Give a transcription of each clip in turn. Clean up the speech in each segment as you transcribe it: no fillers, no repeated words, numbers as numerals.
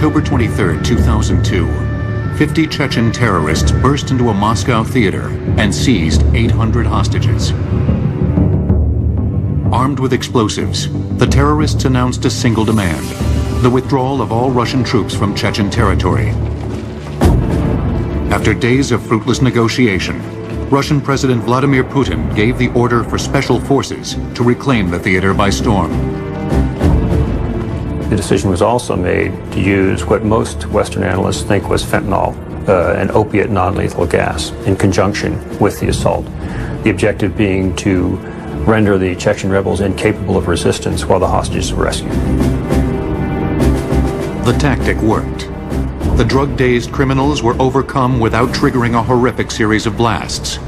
October 23, 2002, 50 Chechen terrorists burst into a Moscow theater and seized 800 hostages. Armed with explosives, the terrorists announced a single demand: the withdrawal of all Russian troops from Chechen territory. After days of fruitless negotiation, Russian President Vladimir Putin gave the order for special forces to reclaim the theater by storm. The decision was also made to use what most Western analysts think was fentanyl, an opiate non-lethal gas, in conjunction with the assault. The objective being to render the Chechen rebels incapable of resistance while the hostages were rescued. The tactic worked. The drug-dazed criminals were overcome without triggering a horrific series of blasts.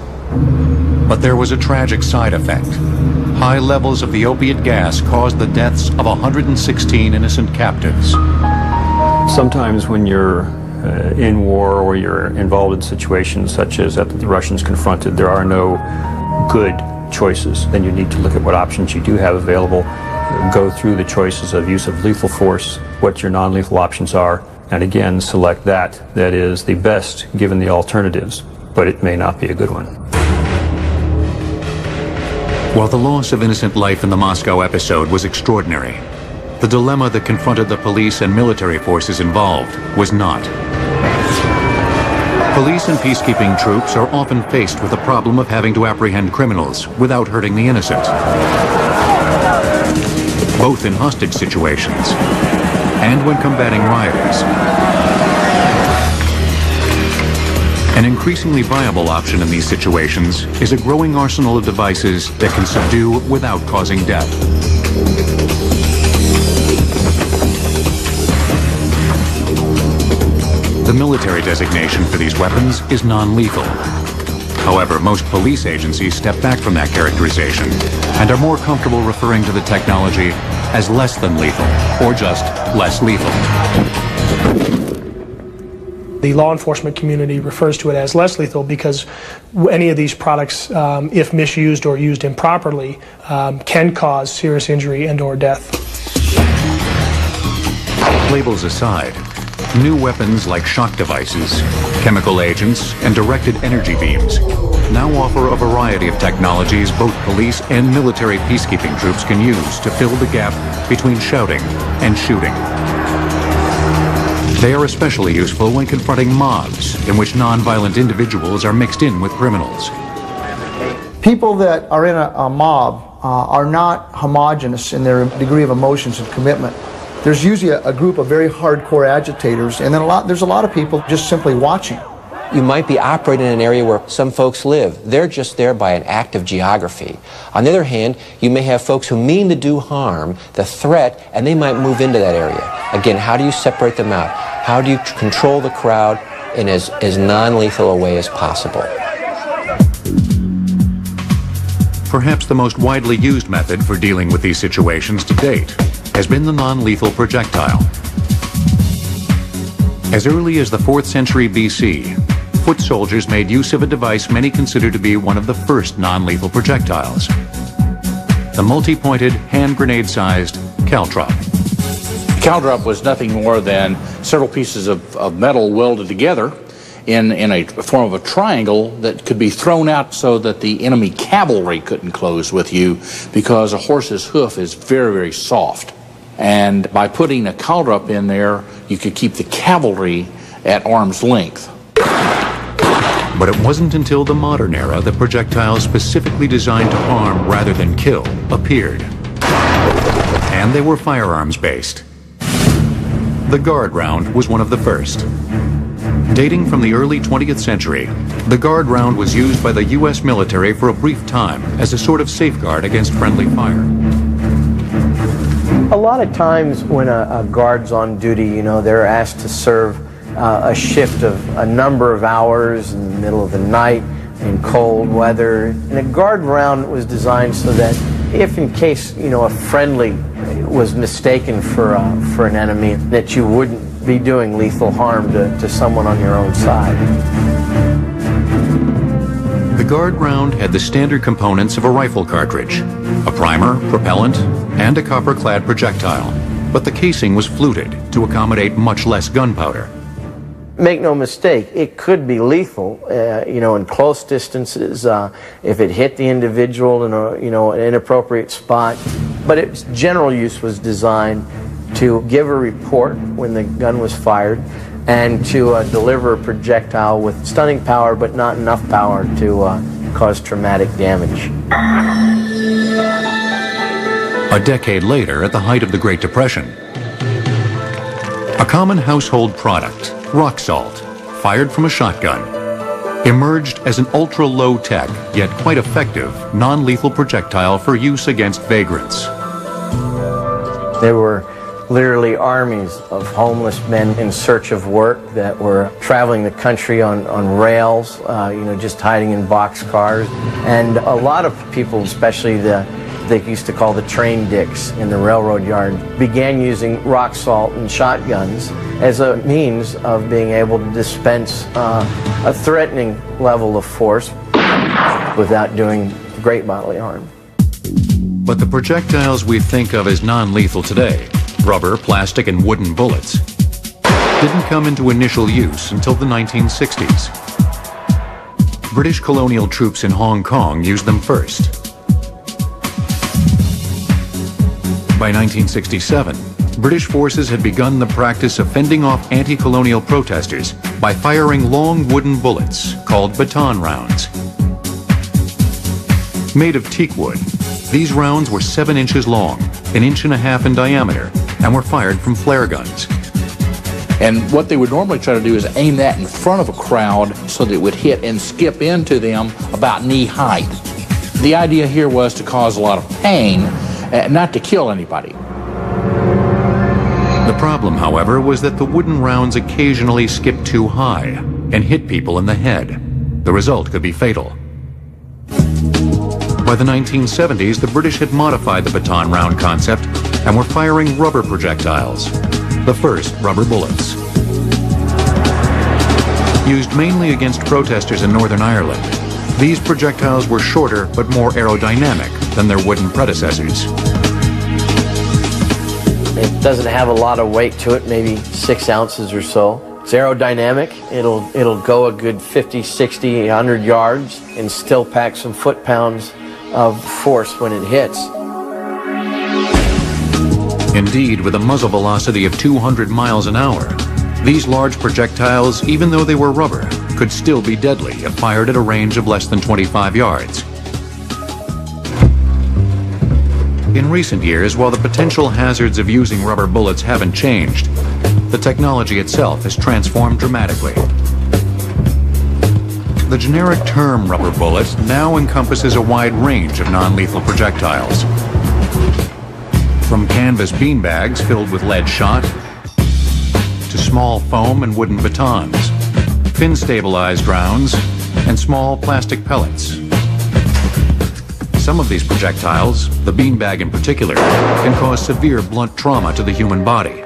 But there was a tragic side effect. High levels of the opiate gas caused the deaths of 116 innocent captives. Sometimes when you're in war or you're involved in situations such as that the Russians confronted, there are no good choices. Then you need to look at what options you do have available, go through the choices of use of lethal force, what your non-lethal options are, and again select that is the best given the alternatives, but it may not be a good one. While the loss of innocent life in the Moscow episode was extraordinary, the dilemma that confronted the police and military forces involved was not. Police and peacekeeping troops are often faced with the problem of having to apprehend criminals without hurting the innocent, both in hostage situations and when combating rioters. An increasingly viable option in these situations is a growing arsenal of devices that can subdue without causing death. The military designation for these weapons is non-lethal. However, most police agencies step back from that characterization and are more comfortable referring to the technology as less than lethal, or just less lethal. The law enforcement community refers to it as less lethal because any of these products, if misused or used improperly, can cause serious injury and or death. Labels aside, new weapons like shock devices, chemical agents, and directed energy beams now offer a variety of technologies both police and military peacekeeping troops can use to fill the gap between shouting and shooting. They are especially useful when confronting mobs in which non-violent individuals are mixed in with criminals. People that are in a mob are not homogeneous in their degree of emotions and commitment. There's usually a group of very hardcore agitators, and then there's a lot of people just simply watching. You might be operating in an area where some folks live. They're just there by an act of geography. On the other hand, you may have folks who mean to do harm, the threat, and they might move into that area. Again, how do you separate them out? How do you control the crowd in as non-lethal a way as possible? Perhaps the most widely used method for dealing with these situations to date has been the non-lethal projectile. As early as the 4th century BC, foot soldiers made use of a device many consider to be one of the first non-lethal projectiles: the multi-pointed, hand grenade-sized caltrop. Caltrop was nothing more than several pieces of metal welded together in a form of a triangle that could be thrown out so that the enemy cavalry couldn't close with you, because a horse's hoof is very, very soft. And by putting a caltrop in there, you could keep the cavalry at arm's length. But it wasn't until the modern era that projectiles specifically designed to harm rather than kill appeared. And they were firearms-based. The guard round was one of the first. Dating from the early 20th century, the guard round was used by the U.S. military for a brief time as a sort of safeguard against friendly fire. A lot of times when a guard's on duty, you know, they're asked to serve a shift of a number of hours in the middle of the night in cold weather. And the guard round was designed so that if in case, you know, a friendly was mistaken for an enemy, that you wouldn't be doing lethal harm to someone on your own side. The guard round had the standard components of a rifle cartridge: a primer, propellant, and a copper-clad projectile. but the casing was fluted to accommodate much less gunpowder. Make no mistake, it could be lethal, in close distances, if it hit the individual in an inappropriate spot. But its general use was designed to give a report when the gun was fired and to deliver a projectile with stunning power, but not enough power to cause traumatic damage. A decade later, at the height of the Great Depression, a common household product, rock salt, fired from a shotgun, emerged as an ultra-low-tech, yet quite effective, non-lethal projectile for use against vagrants. There were literally armies of homeless men in search of work that were traveling the country on rails, just hiding in boxcars. And a lot of people, especially they used to call the train dicks in the railroad yard, began using rock salt and shotguns as a means of being able to dispense a threatening level of force without doing great bodily harm. But the projectiles we think of as non-lethal today, rubber, plastic, and wooden bullets, didn't come into initial use until the 1960s. British colonial troops in Hong Kong used them first. By 1967, British forces had begun the practice of fending off anti-colonial protesters by firing long wooden bullets called baton rounds. Made of teak wood, these rounds were 7 inches long, 1.5 inches in diameter, and were fired from flare guns. And what they would normally try to do is aim that in front of a crowd so that it would hit and skip into them about knee height. The idea here was to cause a lot of pain, not to kill anybody. The problem, however, was that the wooden rounds occasionally skipped too high and hit people in the head. The result could be fatal. By the 1970s, the British had modified the baton round concept and were firing rubber projectiles, the first rubber bullets. Used mainly against protesters in Northern Ireland, these projectiles were shorter but more aerodynamic than their wooden predecessors. It doesn't have a lot of weight to it, maybe 6 ounces or so. It's aerodynamic. It'll go a good 50, 60, 100 yards and still pack some foot-pounds of force when it hits. Indeed, with a muzzle velocity of 200 miles an hour, these large projectiles, even though they were rubber, could still be deadly if fired at a range of less than 25 yards. In recent years, while the potential hazards of using rubber bullets haven't changed, the technology itself has transformed dramatically. The generic term rubber bullet now encompasses a wide range of non-lethal projectiles. From canvas beanbags filled with lead shot, to small foam and wooden batons, pin-stabilized rounds, and small plastic pellets. Some of these projectiles, the beanbag in particular, can cause severe blunt trauma to the human body.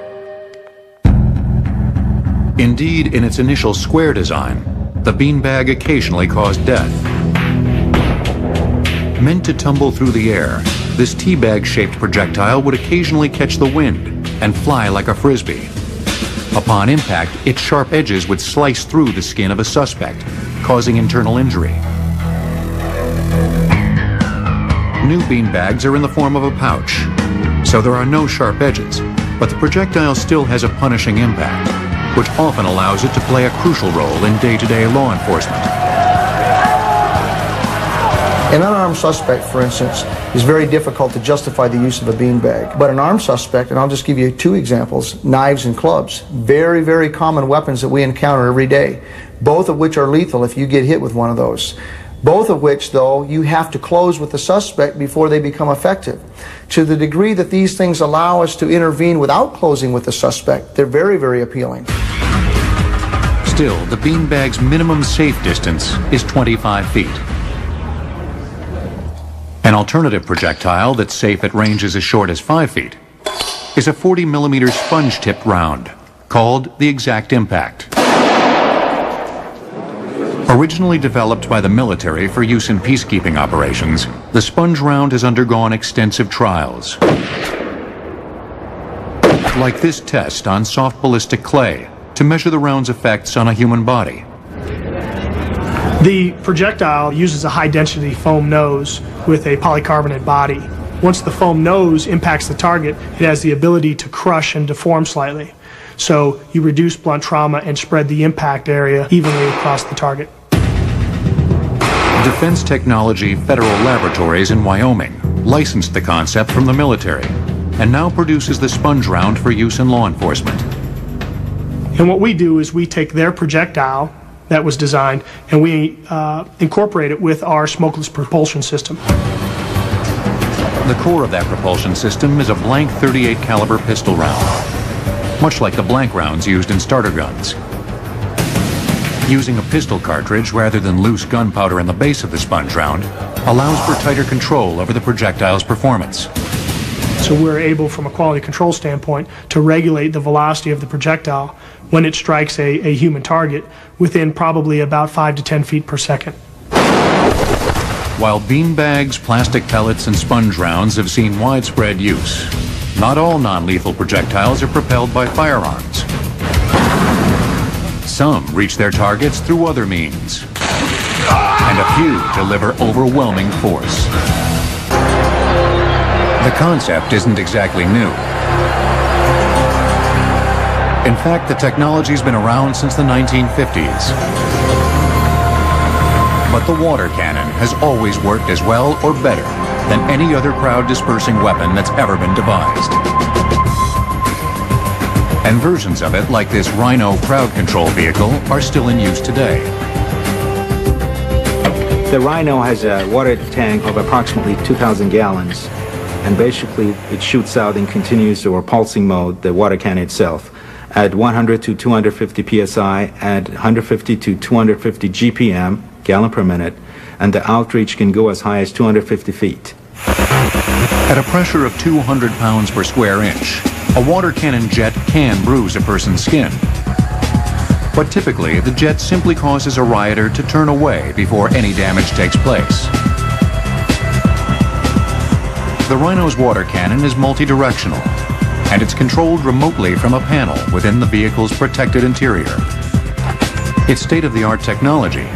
Indeed, in its initial square design, the beanbag occasionally caused death. Meant to tumble through the air, this teabag-shaped projectile would occasionally catch the wind and fly like a frisbee. Upon impact, its sharp edges would slice through the skin of a suspect, causing internal injury. New beanbags are in the form of a pouch, so there are no sharp edges, but the projectile still has a punishing impact, which often allows it to play a crucial role in day-to-day law enforcement. An unarmed suspect, for instance, is very difficult to justify the use of a beanbag. But an armed suspect, and I'll just give you 2 examples, knives and clubs, very, very common weapons that we encounter every day, both of which are lethal if you get hit with one of those. Both of which, though, you have to close with the suspect before they become effective. To the degree that these things allow us to intervene without closing with the suspect, they're very, very appealing. Still, the beanbag's minimum safe distance is 25 feet. An alternative projectile that's safe at ranges as short as 5 feet is a 40mm sponge-tipped round called the Exact Impact. Originally developed by the military for use in peacekeeping operations, the sponge round has undergone extensive trials. Like this test on soft ballistic clay to measure the round's effects on a human body. The projectile uses a high-density foam nose with a polycarbonate body. Once the foam nose impacts the target, it has the ability to crush and deform slightly. So you reduce blunt trauma and spread the impact area evenly across the target. Defense Technology Federal Laboratories in Wyoming licensed the concept from the military and now produces the sponge round for use in law enforcement. And what we do is we take their projectile that was designed and we incorporate it with our smokeless propulsion system. The core of that propulsion system is a blank .38 caliber pistol round, much like the blank rounds used in starter guns. Using a pistol cartridge rather than loose gunpowder in the base of the sponge round allows for tighter control over the projectile's performance. So we're able, from a quality control standpoint, to regulate the velocity of the projectile when it strikes a human target within probably about 5 to 10 feet per second. While beanbags, plastic pellets, and sponge rounds have seen widespread use, not all non-lethal projectiles are propelled by firearms. Some reach their targets through other means, and a few deliver overwhelming force. The concept isn't exactly new. In fact, the technology's been around since the 1950s. But the water cannon has always worked as well or better than any other crowd-dispersing weapon that's ever been devised. And versions of it, like this Rhino crowd control vehicle, are still in use today. The Rhino has a water tank of approximately 2,000 gallons, and basically it shoots out in continuous or pulsing mode the water cannon itself at 100 to 250 psi at 150 to 250 GPM, gallon per minute, and the outreach can go as high as 250 feet. At a pressure of 200 pounds per square inch, a water cannon jet can bruise a person's skin. But typically, the jet simply causes a rioter to turn away before any damage takes place. The Rhino's water cannon is multi-directional, and it's controlled remotely from a panel within the vehicle's protected interior. It's state-of-the-art technology,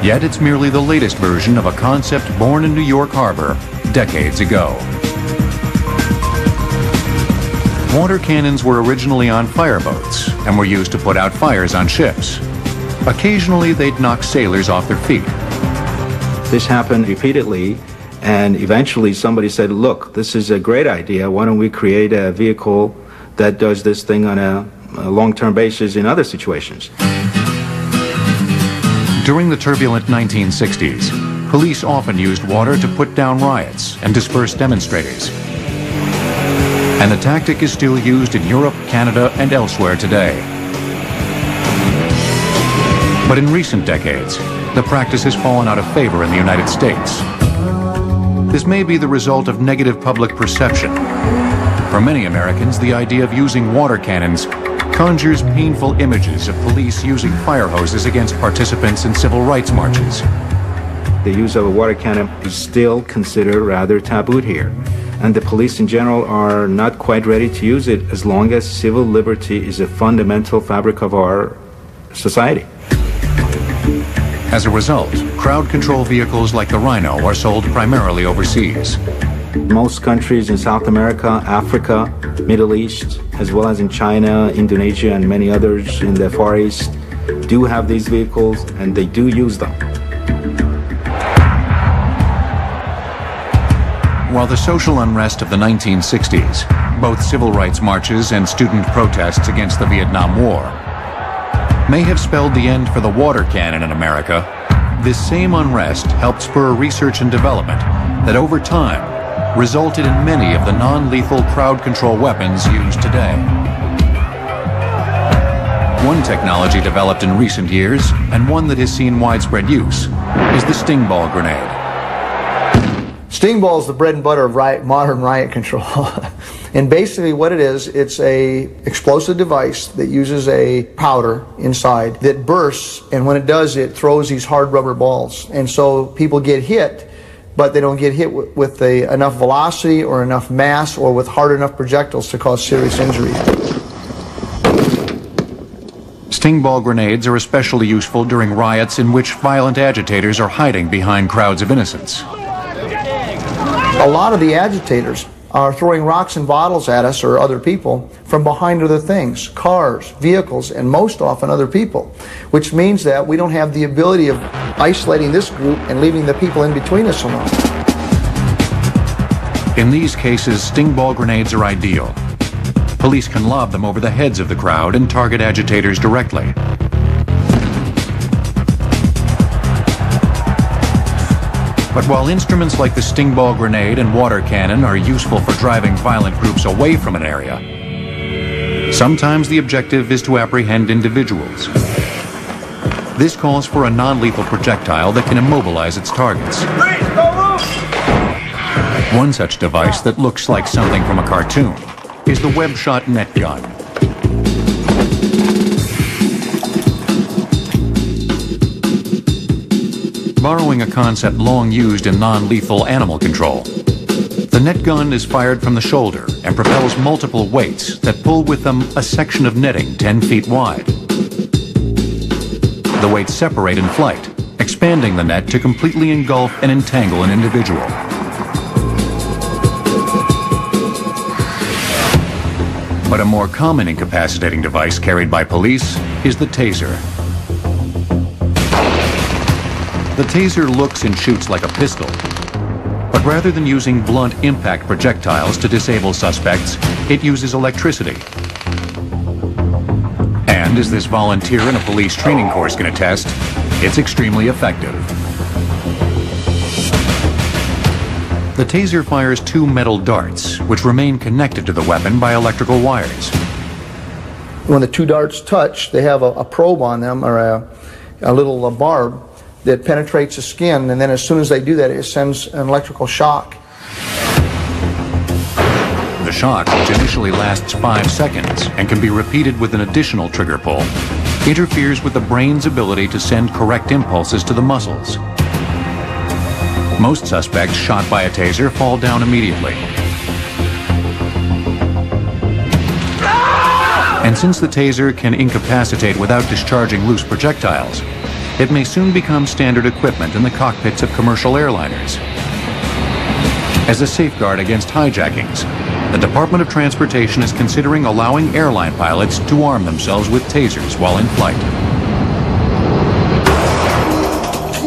yet it's merely the latest version of a concept born in New York Harbor decades ago. Water cannons were originally on fireboats and were used to put out fires on ships. Occasionally, they'd knock sailors off their feet. This happened repeatedly, and eventually somebody said, look, this is a great idea. Why don't we create a vehicle that does this thing on a long-term basis in other situations? During the turbulent 1960s, police often used water to put down riots and disperse demonstrators. And the tactic is still used in Europe, Canada, and elsewhere today. But in recent decades, the practice has fallen out of favor in the United States. This may be the result of negative public perception. For many Americans, the idea of using water cannons conjures painful images of police using fire hoses against participants in civil rights marches. The use of a water cannon is still considered rather taboo here, and the police in general are not quite ready to use it as long as civil liberty is a fundamental fabric of our society. As a result, crowd control vehicles like the Rhino are sold primarily overseas. Most countries in South America, Africa, Middle East, as well as in China, Indonesia, and many others in the Far East do have these vehicles, and they do use them. While the social unrest of the 1960s, both civil rights marches and student protests against the Vietnam War, may have spelled the end for the water cannon in America, this same unrest helped spur research and development that over time resulted in many of the non-lethal crowd control weapons used today. One technology developed in recent years, and one that has seen widespread use, is the sting ball grenade. Sting ball is the bread and butter of modern riot control. And basically what it is, it's a explosive device that uses a powder inside that bursts, and when it does, it throws these hard rubber balls. And so people get hit, but they don't get hit with enough velocity or enough mass or with hard enough projectiles to cause serious injury. Sting ball grenades are especially useful during riots in which violent agitators are hiding behind crowds of innocents. A lot of the agitators are throwing rocks and bottles at us or other people from behind other things, cars, vehicles, and most often other people, which means that we don't have the ability of isolating this group and leaving the people in between us alone. In these cases, sting ball grenades are ideal. Police can lob them over the heads of the crowd and target agitators directly. But while instruments like the sting ball grenade and water cannon are useful for driving violent groups away from an area, sometimes the objective is to apprehend individuals. This calls for a non-lethal projectile that can immobilize its targets. One such device that looks like something from a cartoon is the web-shot net gun. Borrowing a concept long used in non-lethal animal control, the net gun is fired from the shoulder and propels multiple weights that pull with them a section of netting 10 feet wide. The weights separate in flight, expanding the net to completely engulf and entangle an individual. But a more common incapacitating device carried by police is the taser. The taser looks and shoots like a pistol, but rather than using blunt impact projectiles to disable suspects, it uses electricity. And as this volunteer in a police training course can attest, it's extremely effective. The taser fires 2 metal darts, which remain connected to the weapon by electrical wires. When the 2 darts touch, they have a probe on them, or a little barb, that penetrates the skin, and then as soon as they do that, it sends an electrical shock. The shock, which initially lasts 5 seconds and can be repeated with an additional trigger pull, interferes with the brain's ability to send correct impulses to the muscles. Most suspects shot by a taser fall down immediately. And since the taser can incapacitate without discharging loose projectiles, it may soon become standard equipment in the cockpits of commercial airliners. As a safeguard against hijackings, the Department of Transportation is considering allowing airline pilots to arm themselves with tasers while in flight.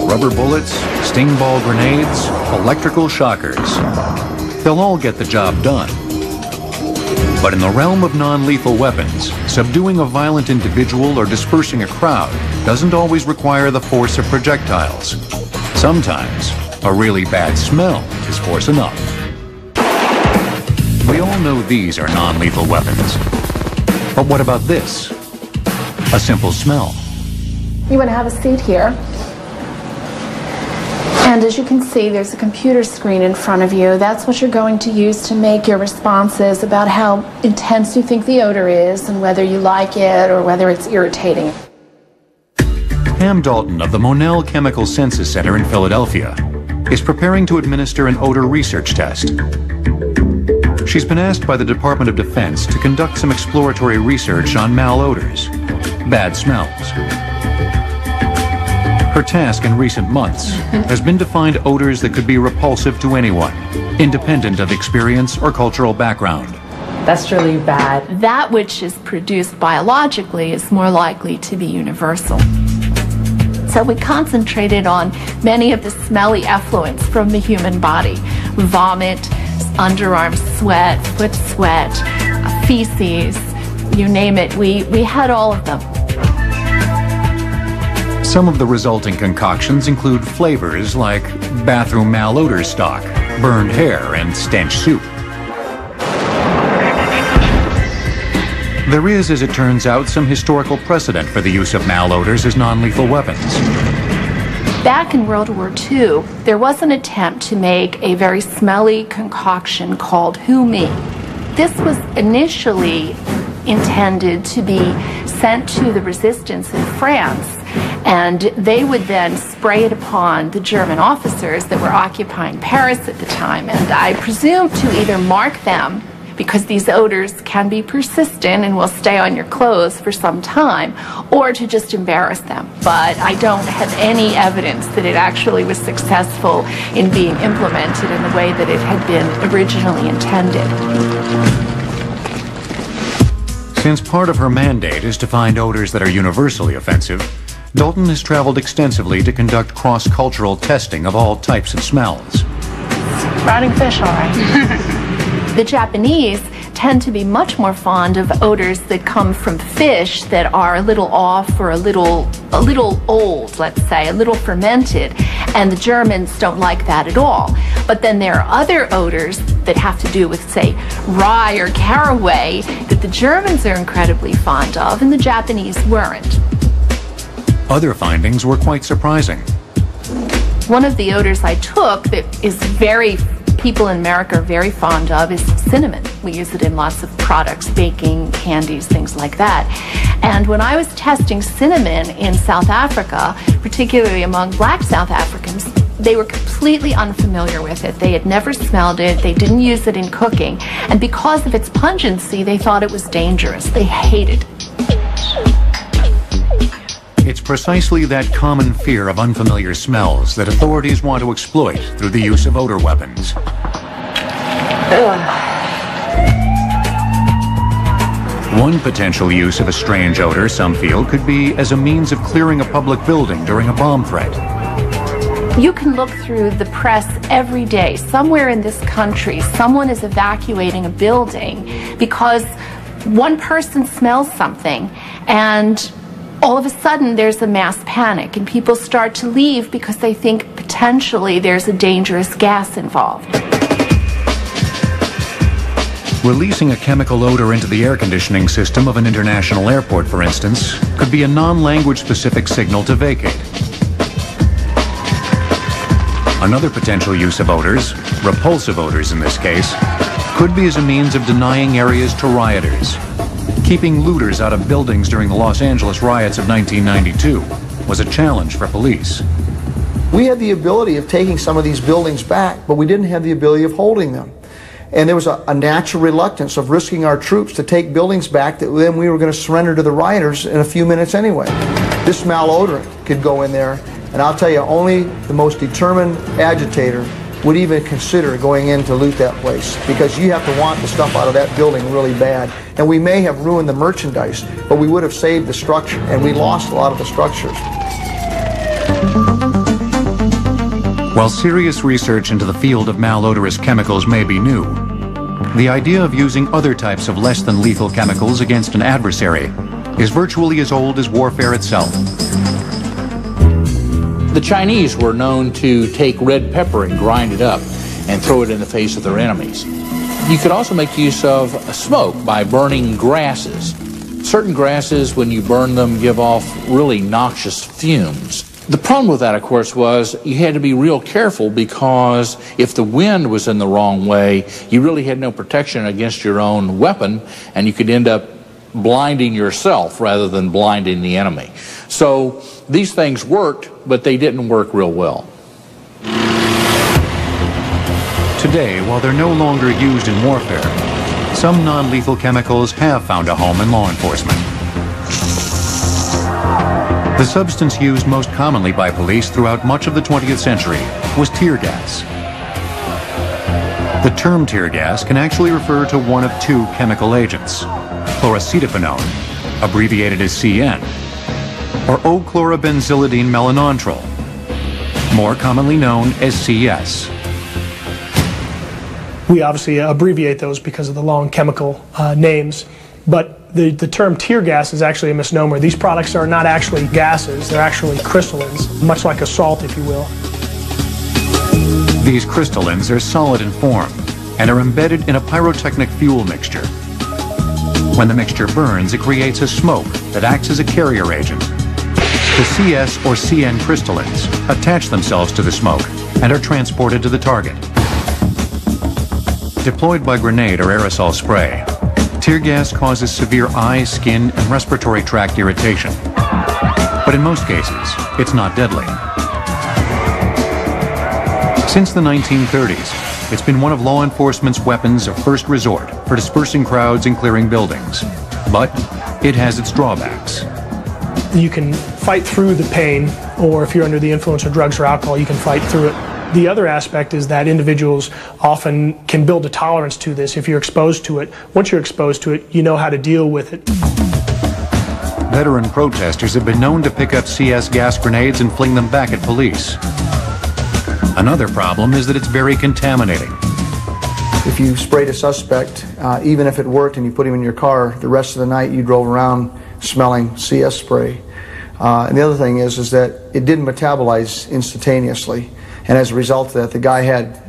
Rubber bullets, sting ball grenades, electrical shockers. They'll all get the job done. But in the realm of non-lethal weapons, subduing a violent individual or dispersing a crowd doesn't always require the force of projectiles. Sometimes, a really bad smell is force enough. We all know these are non-lethal weapons. But what about this? A simple smell. You want to have a seat here. And as you can see, there's a computer screen in front of you. That's what you're going to use to make your responses about how intense you think the odor is and whether you like it or whether it's irritating. Pam Dalton of the Monell Chemical Senses Center in Philadelphia is preparing to administer an odor research test. She's been asked by the Department of Defense to conduct some exploratory research on malodors, bad smells. Her task in recent months has been to find odors that could be repulsive to anyone, independent of experience or cultural background. That's really bad. That which is produced biologically is more likely to be universal. So we concentrated on many of the smelly effluents from the human body: vomit, underarm sweat, foot sweat, feces, you name it. We had all of them. Some of the resulting concoctions include flavors like bathroom malodor stock, burned hair, and stench soup. There is, as it turns out, some historical precedent for the use of malodors as non-lethal weapons. Back in World War II, there was an attempt to make a very smelly concoction called Who Me. This was initially intended to be sent to the resistance in France And they would then spray it upon the German officers that were occupying Paris at the time. And I presume to either mark them, because these odors can be persistent and will stay on your clothes for some time, or to just embarrass them. But I don't have any evidence that it actually was successful in being implemented in the way that it had been originally intended. Since part of her mandate is to find odors that are universally offensive, Dalton has traveled extensively to conduct cross-cultural testing of all types of smells. Rotting fish, all right. The Japanese tend to be much more fond of odors that come from fish that are a little off or a little old, let's say, a little fermented, and the Germans don't like that at all. But then there are other odors that have to do with, say, rye or caraway that the Germans are incredibly fond of and the Japanese weren't. Other findings were quite surprising. One of the odors I took that is people in America are very fond of is cinnamon. We use it in lots of products, baking, candies, things like that. And when I was testing cinnamon in South Africa, particularly among black South Africans, they were completely unfamiliar with it. They had never smelled it. They didn't use it in cooking. And because of its pungency, they thought it was dangerous. They hated it. It's precisely that common fear of unfamiliar smells that authorities want to exploit through the use of odor weapons. One potential use of a strange odor, some feel, could be as a means of clearing a public building during a bomb threat. You can look through the press every day. Somewhere in this country, someone is evacuating a building because one person smells something, and all of a sudden there's a mass panic and people start to leave because they think potentially there's a dangerous gas involved. Releasing a chemical odor into the air conditioning system of an international airport, for instance, could be a non-language specific signal to vacate. Another potential use of odors, repulsive odors in this case, could be as a means of denying areas to rioters. Keeping looters out of buildings during the Los Angeles riots of 1992 was a challenge for police. We had the ability of taking some of these buildings back, but we didn't have the ability of holding them. And there was a natural reluctance of risking our troops to take buildings back that then we were going to surrender to the rioters in a few minutes anyway. This malodorant could go in there, and I'll tell you, only the most determined agitator would even consider going in to loot that place, because you have to want the stuff out of that building really bad. And we may have ruined the merchandise, but we would have saved the structure, and we lost a lot of the structures. While serious research into the field of malodorous chemicals may be new, the idea of using other types of less than lethal chemicals against an adversary is virtually as old as warfare itself. The Chinese were known to take red pepper and grind it up and throw it in the face of their enemies. You could also make use of smoke by burning grasses. Certain grasses, when you burn them, give off really noxious fumes. The problem with that, of course, was you had to be real careful, because if the wind was in the wrong way, you really had no protection against your own weapon, and you could end up blinding yourself rather than blinding the enemy. So these things worked, but they didn't work real well. Today, while they're no longer used in warfare, some non-lethal chemicals have found a home in law enforcement. The substance used most commonly by police throughout much of the 20th century was tear gas. The term tear gas can actually refer to one of two chemical agents: chloracetophenone, abbreviated as CN, or O-chlorobenzylidine melanontrol, more commonly known as CS. We obviously abbreviate those because of the long chemical names, but the term tear gas is actually a misnomer. These products are not actually gases, they're actually crystallines, much like a salt, if you will. These crystallines are solid in form and are embedded in a pyrotechnic fuel mixture. When the mixture burns, it creates a smoke that acts as a carrier agent. The CS or CN crystallines attach themselves to the smoke and are transported to the target. Deployed by grenade or aerosol spray, tear gas causes severe eye, skin, and respiratory tract irritation. But in most cases, it's not deadly. Since the 1930s, it's been one of law enforcement's weapons of first resort for dispersing crowds and clearing buildings. But it has its drawbacks. You can fight through the pain, or if you're under the influence of drugs or alcohol, you can fight through it. The other aspect is that individuals often can build a tolerance to this if you're exposed to it. Once you're exposed to it, you know how to deal with it. Veteran protesters have been known to pick up CS gas grenades and fling them back at police. Another problem is that it's very contaminating. If you sprayed a suspect, even if it worked and you put him in your car, the rest of the night you drove around smelling CS spray. And the other thing is that it didn't metabolize instantaneously. And as a result of that, the guy had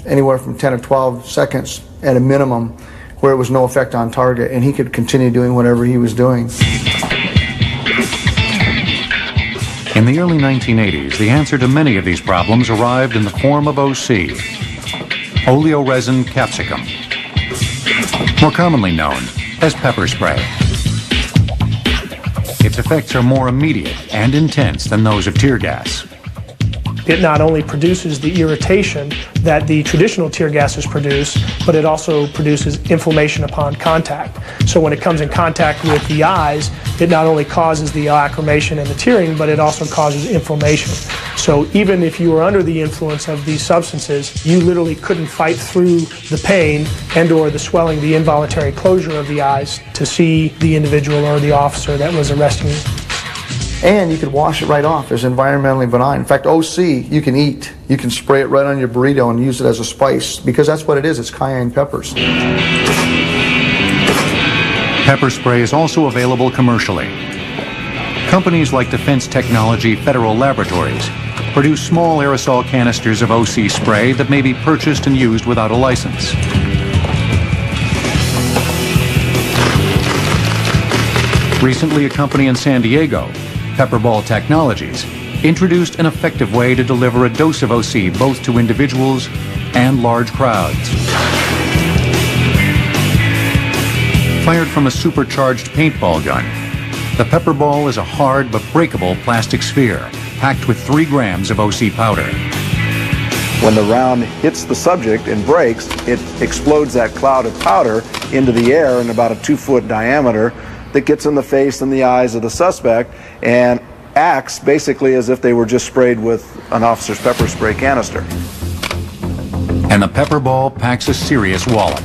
anywhere from 10 or 12 seconds at a minimum where it was no effect on target, and he could continue doing whatever he was doing. In the early 1980s, the answer to many of these problems arrived in the form of OC, oleoresin capsicum, more commonly known as pepper spray. Its effects are more immediate and intense than those of tear gas. It not only produces the irritation that the traditional tear gases produce, but it also produces inflammation upon contact. So when it comes in contact with the eyes, it not only causes the lacrimation and the tearing, but it also causes inflammation. So even if you were under the influence of these substances, you literally couldn't fight through the pain and or the swelling, the involuntary closure of the eyes to see the individual or the officer that was arresting you. And you could wash it right off. It's environmentally benign. In fact, OC, you can eat. You can spray it right on your burrito and use it as a spice, because that's what it is. It's cayenne peppers. Pepper spray is also available commercially. Companies like Defense Technology Federal Laboratories produce small aerosol canisters of OC spray that may be purchased and used without a license. Recently, a company in San Diego, Pepperball Technologies, introduced an effective way to deliver a dose of OC both to individuals and large crowds. Fired from a supercharged paintball gun, the Pepperball is a hard but breakable plastic sphere packed with 3 grams of OC powder. When the round hits the subject and breaks, it explodes that cloud of powder into the air in about a 2-foot diameter that gets in the face and the eyes of the suspect and acts basically as if they were just sprayed with an officer's pepper spray canister. And the Pepperball packs a serious wallop.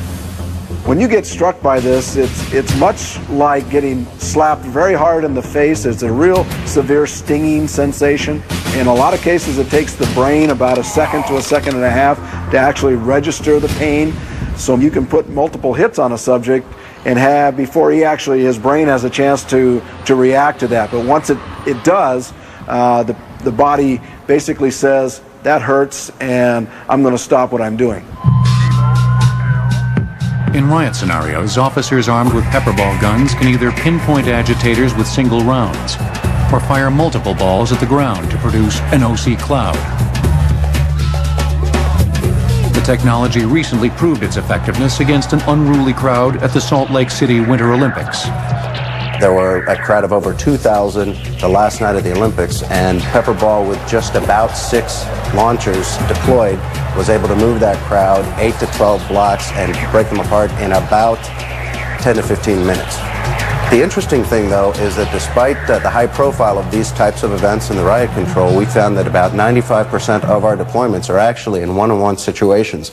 When you get struck by this, it's much like getting slapped very hard in the face. It's a real severe stinging sensation. In a lot of cases, it takes the brain about a second to a second and a half to actually register the pain. So you can put multiple hits on a subject and have, before his brain has a chance to react to that. But once it does, the body basically says, that hurts and I'm going to stop what I'm doing. In riot scenarios, officers armed with pepperball guns can either pinpoint agitators with single rounds or fire multiple balls at the ground to produce an OC cloud. The technology recently proved its effectiveness against an unruly crowd at the Salt Lake City Winter Olympics. There were a crowd of over 2,000 the last night of the Olympics, and Pepperball, with just about 6 launchers deployed, was able to move that crowd 8 to 12 blocks and break them apart in about 10 to 15 minutes. The interesting thing, though, is that despite the high profile of these types of events in the riot control, we found that about 95% of our deployments are actually in one-on-one situations,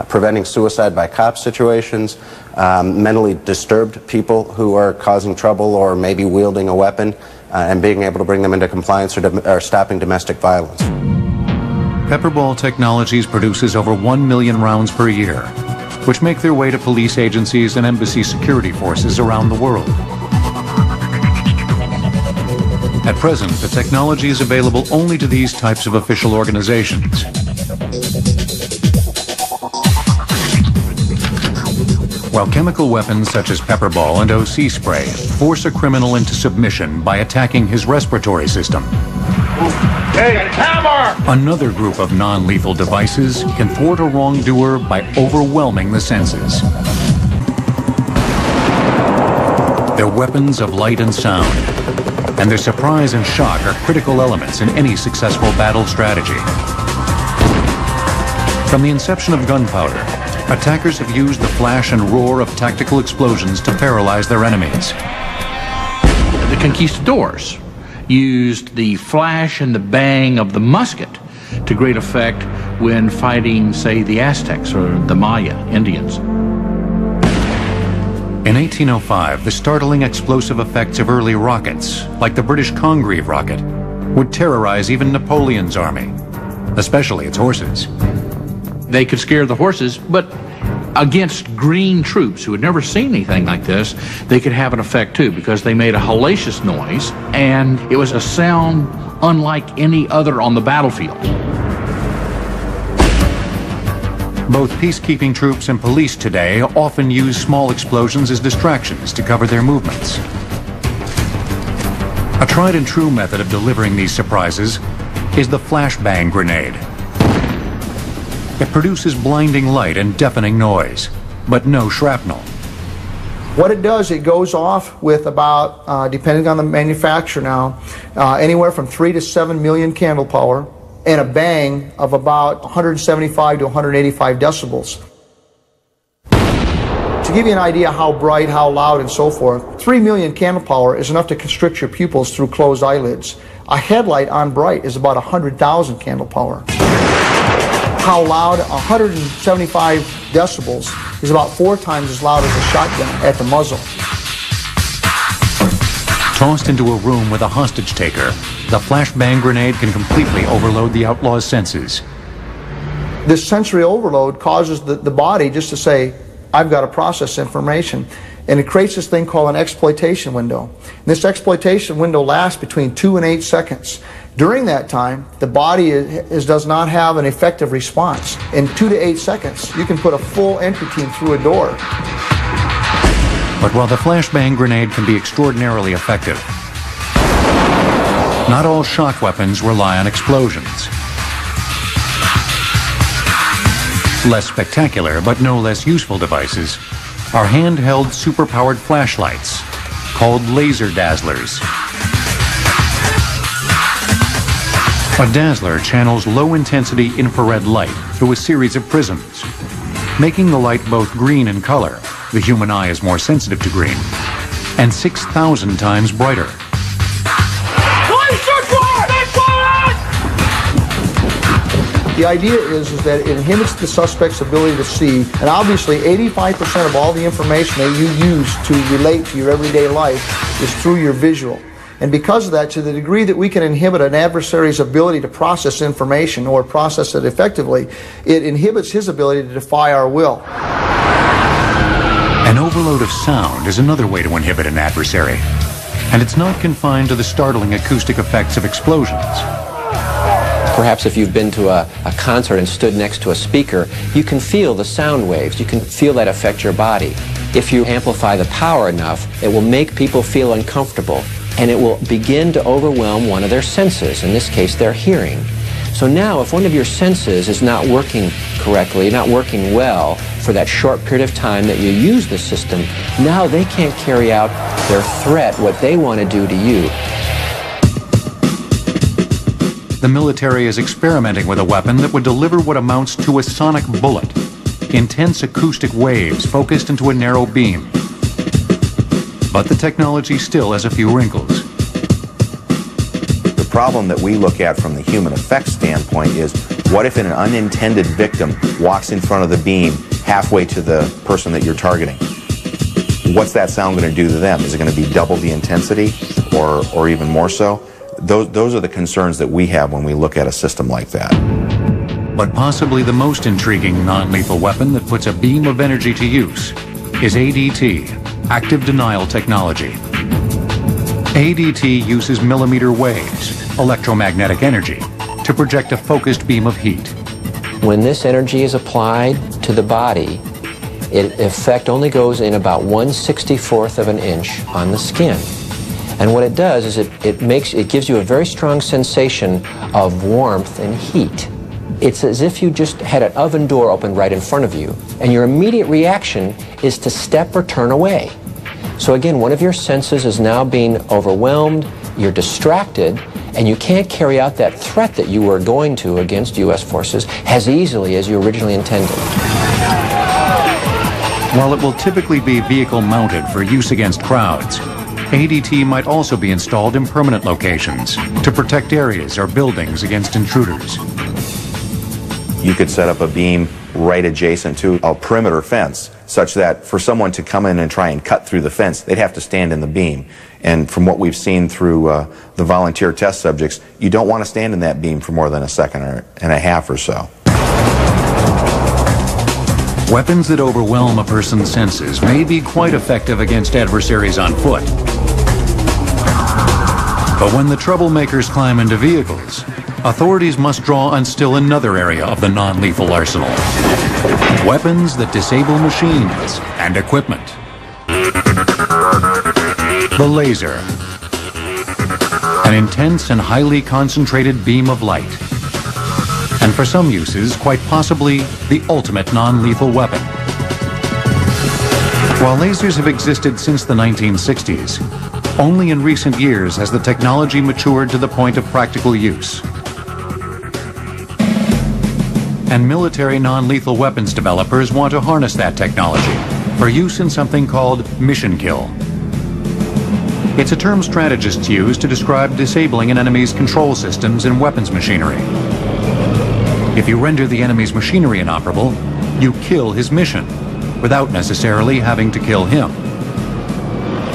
preventing suicide by cop situations, mentally disturbed people who are causing trouble or maybe wielding a weapon, and being able to bring them into compliance or stopping domestic violence. Pepperball Technologies produces over 1 million rounds per year, which make their way to police agencies and embassy security forces around the world. At present, the technology is available only to these types of official organizations. While chemical weapons such as pepperball and OC spray force a criminal into submission by attacking his respiratory system, another group of non-lethal devices can thwart a wrongdoer by overwhelming the senses. They're weapons of light and sound, and their surprise and shock are critical elements in any successful battle strategy. From the inception of gunpowder, attackers have used the flash and roar of tactical explosions to paralyze their enemies. The conquistadors used the flash and the bang of the musket to great effect when fighting, say, the Aztecs or the Maya Indians. In 1805, the startling explosive effects of early rockets, like the British Congreve rocket, would terrorize even Napoleon's army, especially its horses. They could scare the horses, but against green troops who had never seen anything like this, they could have an effect too, because they made a hellacious noise, and it was a sound unlike any other on the battlefield. Both peacekeeping troops and police today often use small explosions as distractions to cover their movements. A tried and true method of delivering these surprises is the flashbang grenade. It produces blinding light and deafening noise, but no shrapnel. What it does, it goes off with about, depending on the manufacturer now, anywhere from 3 to 7 million candle power, and a bang of about 175 to 185 decibels. To give you an idea how bright, how loud, and so forth, 3 million candle power is enough to constrict your pupils through closed eyelids. A headlight on bright is about 100,000 candle power. How loud? 175 decibels is about 4 times as loud as a shotgun at the muzzle. Tossed into a room with a hostage taker, the flashbang grenade can completely overload the outlaw's senses. This sensory overload causes the body just to say, I've got to process information. And it creates this thing called an exploitation window. And this exploitation window lasts between 2 and 8 seconds. During that time, the body does not have an effective response. In 2 to 8 seconds, you can put a full entry team through a door. But while the flashbang grenade can be extraordinarily effective, not all shock weapons rely on explosions. Less spectacular, but no less useful devices are handheld superpowered flashlights called laser dazzlers. A dazzler channels low-intensity infrared light through a series of prisms, making the light both green in color — the human eye is more sensitive to green — and 6,000 times brighter. The idea is that it inhibits the suspect's ability to see, and obviously 85% of all the information that you use to relate to your everyday life is through your visual. And because of that, to the degree that we can inhibit an adversary's ability to process information or process it effectively, it inhibits his ability to defy our will. An overload of sound is another way to inhibit an adversary, and it's not confined to the startling acoustic effects of explosions. Perhaps if you've been to a concert and stood next to a speaker, you can feel the sound waves. You can feel that affect your body. If you amplify the power enough, it will make people feel uncomfortable, and it will begin to overwhelm one of their senses, in this case their hearing. So now if one of your senses is not working correctly, not working well for that short period of time that you use the system, now they can't carry out their threat, what they want to do to you. The military is experimenting with a weapon that would deliver what amounts to a sonic bullet, intense acoustic waves focused into a narrow beam. But the technology still has a few wrinkles. The problem that we look at from the human effects standpoint is, what if an unintended victim walks in front of the beam halfway to the person that you're targeting? What's that sound going to do to them? Is it going to be double the intensity or even more so? Those are the concerns that we have when we look at a system like that. But possibly the most intriguing non-lethal weapon that puts a beam of energy to use is ADT, active denial technology. ADT uses millimeter waves, electromagnetic energy, to project a focused beam of heat. When this energy is applied to the body, its effect only goes in about 1/64th of an inch on the skin. And what it does is it gives you a very strong sensation of warmth and heat. It's as if you just had an oven door open right in front of you, and your immediate reaction is to step or turn away. So again, one of your senses is now being overwhelmed. you're distracted, and you can't carry out that threat that you were going to against U.S. forces as easily as you originally intended. While it will typically be vehicle-mounted for use against crowds, ADT might also be installed in permanent locations to protect areas or buildings against intruders. You could set up a beam right adjacent to a perimeter fence, such that for someone to come in and try and cut through the fence, they'd have to stand in the beam. And from what we've seen through the volunteer test subjects, you don't want to stand in that beam for more than a second and a half or so. Weapons that overwhelm a person's senses may be quite effective against adversaries on foot. But when the troublemakers climb into vehicles, authorities must draw on still another area of the non-lethal arsenal. Weapons that disable machines and equipment. The laser. An intense and highly concentrated beam of light. And for some uses, quite possibly, the ultimate non-lethal weapon. While lasers have existed since the 1960s, only in recent years has the technology matured to the point of practical use. And military non-lethal weapons developers want to harness that technology for use in something called mission kill. It's a term strategists use to describe disabling an enemy's control systems and weapons machinery. If you render the enemy's machinery inoperable, you kill his mission, without necessarily having to kill him.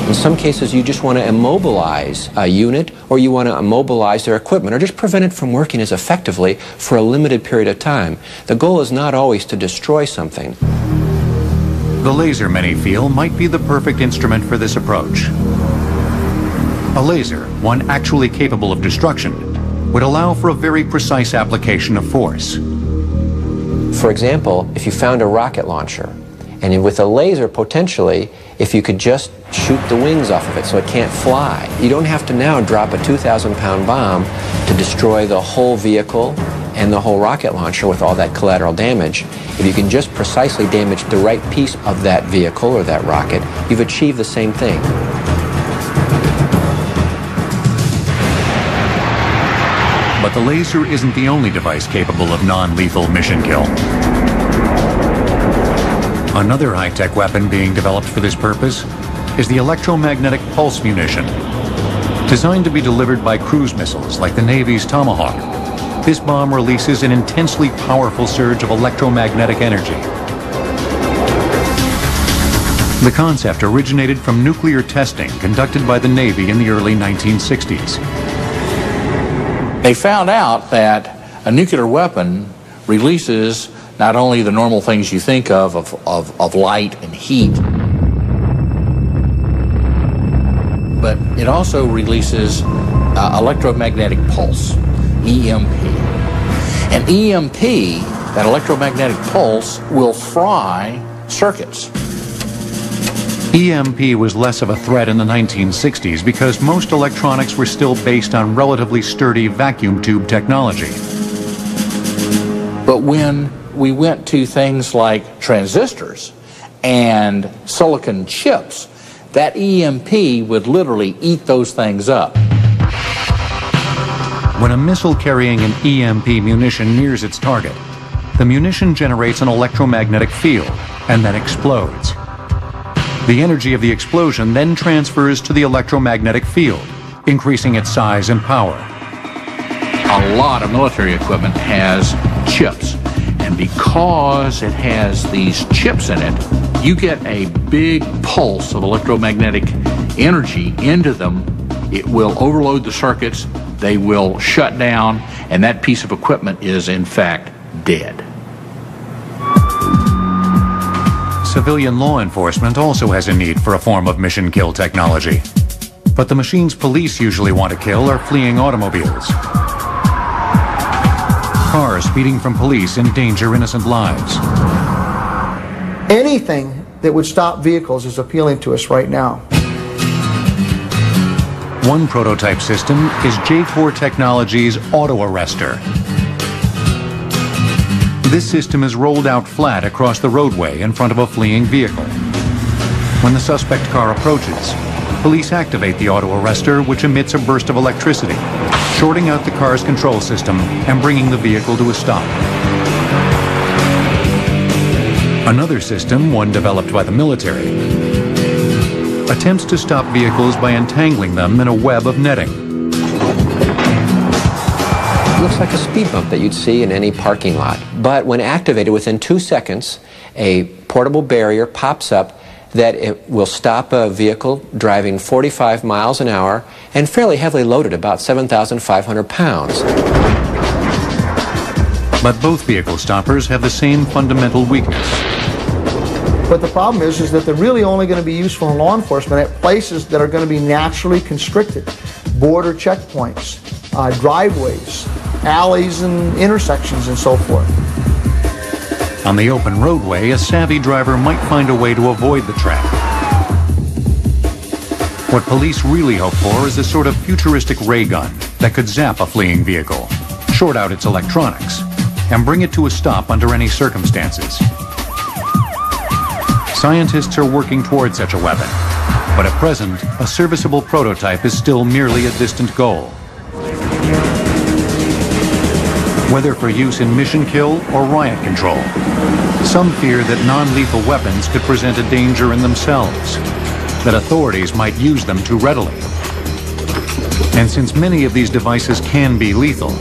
In some cases, you just want to immobilize a unit, or you want to immobilize their equipment, or just prevent it from working as effectively for a limited period of time. The goal is not always to destroy something. The laser, many feel, might be the perfect instrument for this approach. A laser, one actually capable of destruction, would allow for a very precise application of force. For example, if you found a rocket launcher, and with a laser, potentially, if you could just shoot the wings off of it so it can't fly. You don't have to now drop a 2,000-pound bomb to destroy the whole vehicle and the whole rocket launcher with all that collateral damage. If you can just precisely damage the right piece of that vehicle or that rocket, you've achieved the same thing. But the laser isn't the only device capable of non-lethal mission kill. Another high-tech weapon being developed for this purpose is the electromagnetic pulse munition. Designed to be delivered by cruise missiles like the Navy's Tomahawk, this bomb releases an intensely powerful surge of electromagnetic energy. The concept originated from nuclear testing conducted by the Navy in the early 1960s. They found out that a nuclear weapon releases not only the normal things you think of light and heat, but it also releases electromagnetic pulse, EMP. And EMP, that electromagnetic pulse, will fry circuits. EMP was less of a threat in the 1960s because most electronics were still based on relatively sturdy vacuum tube technology. But when we went to things like transistors and silicon chips, that EMP would literally eat those things up. When a missile carrying an EMP munition nears its target, the munition generates an electromagnetic field and then explodes. The energy of the explosion then transfers to the electromagnetic field, increasing its size and power. A lot of military equipment has chips, and because it has these chips in it, you get a big pulse of electromagnetic energy into them. It will overload the circuits, they will shut down, and that piece of equipment is in fact dead. Civilian law enforcement also has a need for a form of mission kill technology. But the machines police usually want to kill are fleeing automobiles. Cars speeding from police endanger innocent lives. Anything that would stop vehicles is appealing to us right now. One prototype system is J4 Technologies' Auto Arrestor. This system is rolled out flat across the roadway in front of a fleeing vehicle. When the suspect car approaches, Police activate the auto arrestor, which emits a burst of electricity, shorting out the car's control system and bringing the vehicle to a stop. Another system, one developed by the military, attempts to stop vehicles by entangling them in a web of netting. It looks like a speed bump that you'd see in any parking lot. But when activated, within 2 seconds, a portable barrier pops up that it will stop a vehicle driving 45 miles an hour and fairly heavily loaded, about 7,500 pounds. But both vehicle stoppers have the same fundamental weakness. But the problem is that they're really only going to be useful in law enforcement at places that are going to be naturally constricted. Border checkpoints, driveways, alleys and intersections and so forth. On the open roadway, a savvy driver might find a way to avoid the trap. What police really hope for is a sort of futuristic ray gun that could zap a fleeing vehicle, short out its electronics, and bring it to a stop under any circumstances. Scientists are working toward such a weapon, but at present, a serviceable prototype is still merely a distant goal. Whether for use in mission kill or riot control, some fear that non-lethal weapons could present a danger in themselves, that authorities might use them too readily. And since many of these devices can be lethal,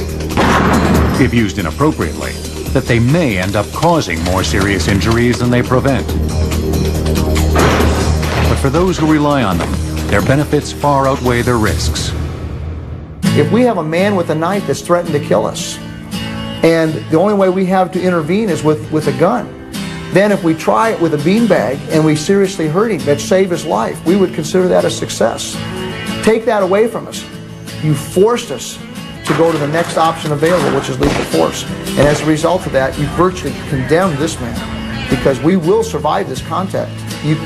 if used inappropriately, that they may end up causing more serious injuries than they prevent. But for those who rely on them, their benefits far outweigh their risks. If we have a man with a knife that's threatened to kill us, and the only way we have to intervene is with a gun, then if we try it with a beanbag and we seriously hurt him but save his life, we would consider that a success. Take that away from us. You forced us to go to the next option available, which is lethal force. And as a result of that, you virtually condemned this man, because we will survive this contact.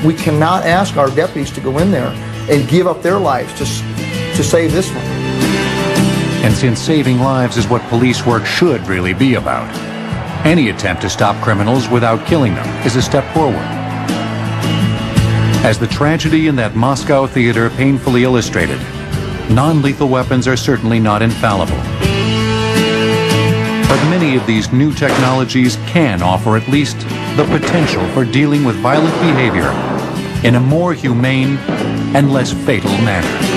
We cannot ask our deputies to go in there and give up their lives to save this one. And since saving lives is what police work should really be about, any attempt to stop criminals without killing them is a step forward. As the tragedy in that Moscow theater painfully illustrated, non-lethal weapons are certainly not infallible. But many of these new technologies can offer at least the potential for dealing with violent behavior in a more humane and less fatal manner.